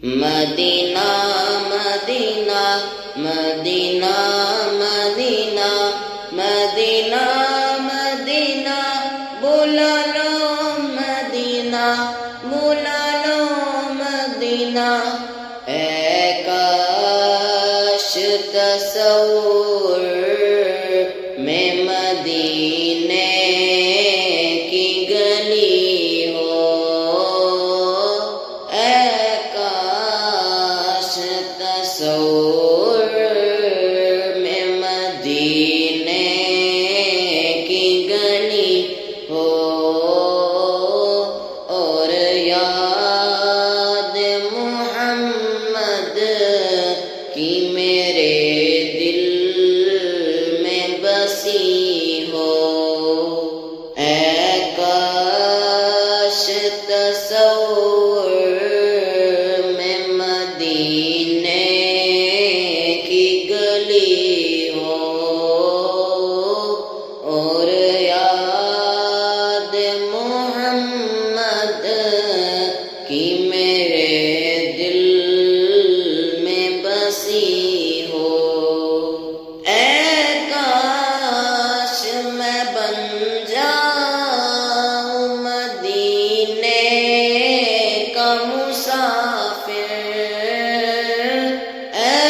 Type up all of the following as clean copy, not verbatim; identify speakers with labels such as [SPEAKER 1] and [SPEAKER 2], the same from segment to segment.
[SPEAKER 1] مدینہ مدینہ مدینہ مدینہ مدینہ مدینہ بلا لو مدینہ بلا لو مدینہ اے کاش تصور میں مدینے کی گلی ہو اے کاش تصور میں مدینے کی گلی ہو اور یاد محمد کی میرے دل میں بسی ہو اے کاش تصور میں مدینے کی گلی ہو اور یاد محمد کی میرے دل میں بسی ہو اے کاش میں بن جاؤں مدینے کا مسافر اے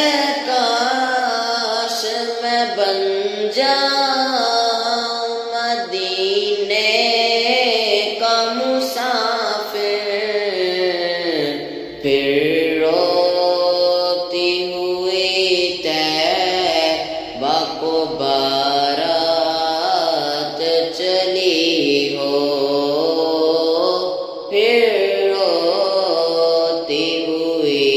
[SPEAKER 1] کاش میں بن جاؤں مدینے کا مسافر پھر روتی ہوئی طیبہ کو بارات چلی ہو پھر روتی ہوئی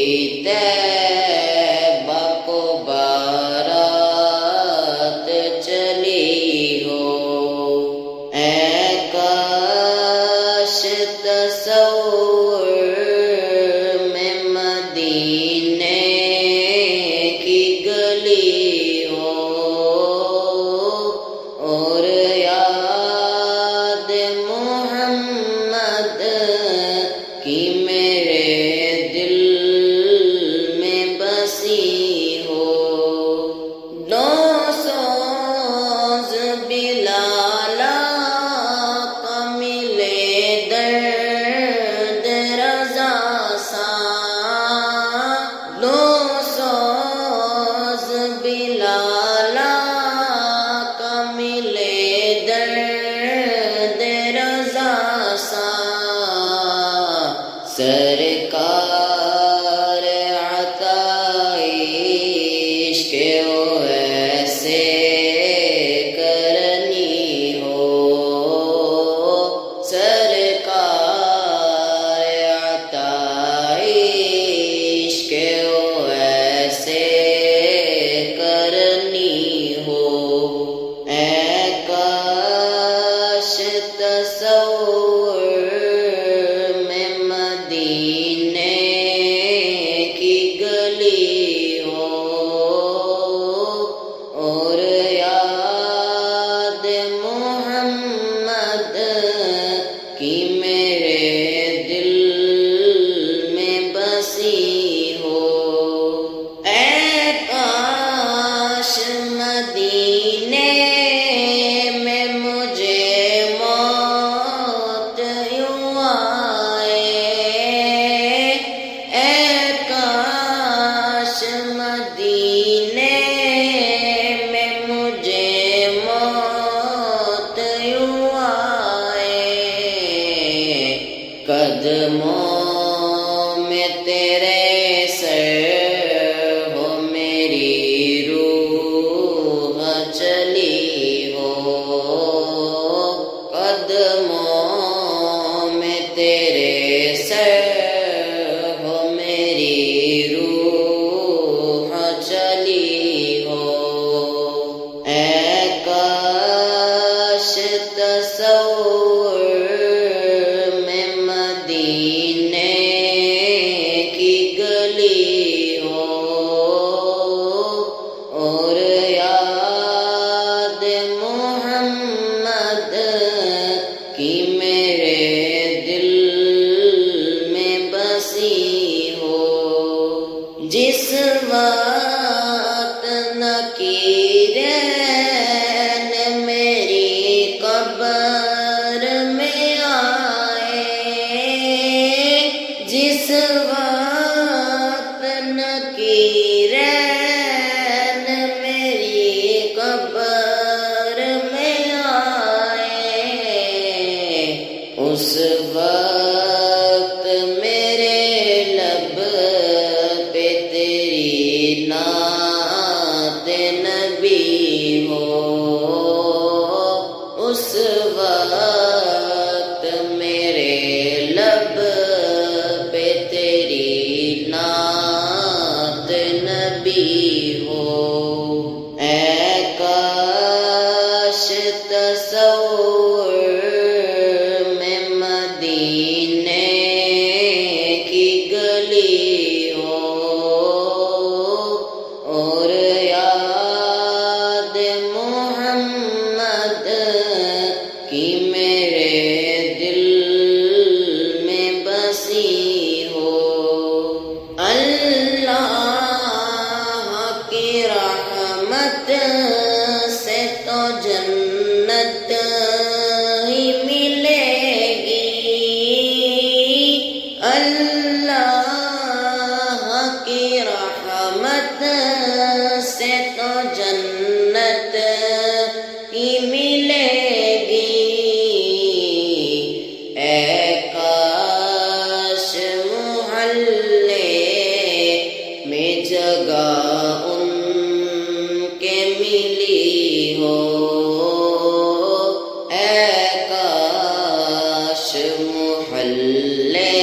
[SPEAKER 1] طیبہ کو بارات چلی ہو اے کاش تصور میں مدینے کی گلی ہو اور یاد محمد کی میرے دل میں بسی ہو دو سوز بلال کا ملے درد رضا سا دو سوز بلال کا ملے درد رضا سا سرکار عطائش کے او ایسے کرنی ہو سرکار عطائش کے او ایسے کرنی ہو اے کاش تصور میں مدینے کی گلی ہو اور یاد محمد کی میرے دل میں بسی ہو اے کاش مدینے میں مجھے موت یوں آئے اے کاش مدینے میں مجھے موت یوں آئے قدموں میں تیرے سر ہو میری روح چلی ہو قدموں میں تیرے سر ہو میری روح چلی ہو اے کاش تصور میں مدینے کی جس وقت نکیرین میری قبر میں آئے، جس وقت نکیرین میری قبر میں آئے، اس وقت میرے لب پہ تیری نعت نبی ہو، اس وقت میرے لب پہ تیری نعت نبی ہو۔ اے کاش تصور میں مدینے کی گلی ہو، اور یاد محمد کی میرے دل میں بسی ہو۔ اللہ کی رحمت سے تو جنت ہی ملے گی، اللہ کی رحمت سے تو جنت ہی ملے گی۔ اے کاش محلے میں جگہ ان کے ملی ہو، اے کاش محلے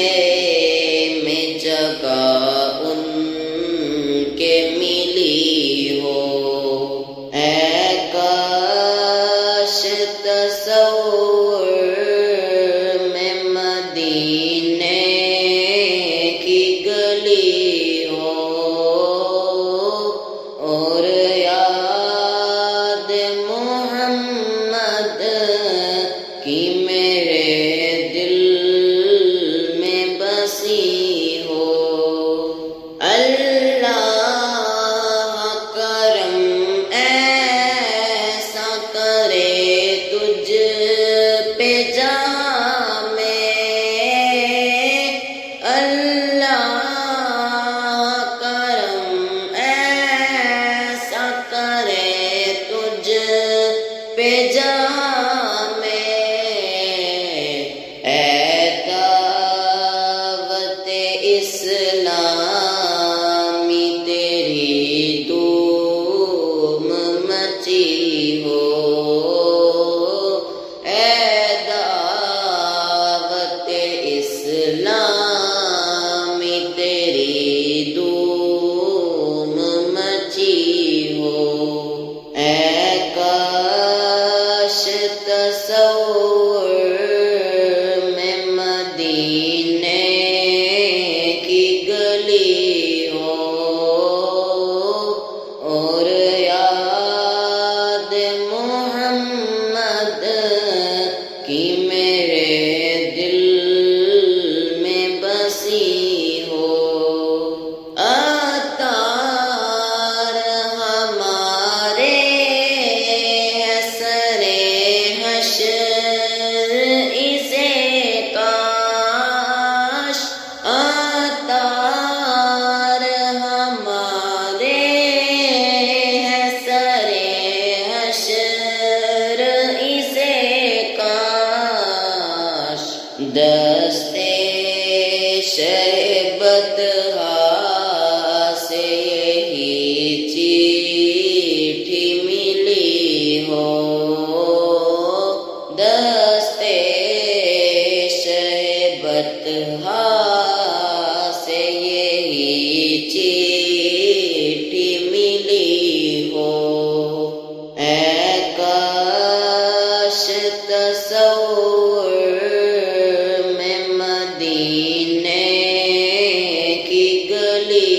[SPEAKER 1] میں جگہ ان کے ملی ہو۔ اے کاش تصور میں مدینے کی گلی ہو، اور یاد محمد کی میرے دل میں بسی ہو۔ اللہ کرم ایسا کرے تجھ پہ جہاں میں، اللہ کرم ایسا کرے تجھ پہ جہاں میں، اے دعوت اسلامی تیری دھوم مچی ہو، اے دعوت اسلامی تیری دھوم مچی ہو۔ اے کاش تصور میں مدینے کی گلی ہو، اور یاد محمد کی میرے دل میں بسی ہو۔ عطار ہمارے سرے حشر اسے کاش، عطار ہمارے سرے حشر اسے کاش، دستے شہبت سے یہی چیٹھی ملی ہو، دستے شہبت سے یہی چیٹھی ملی ہو۔ اے کاش تصور میں مدینے کی گلی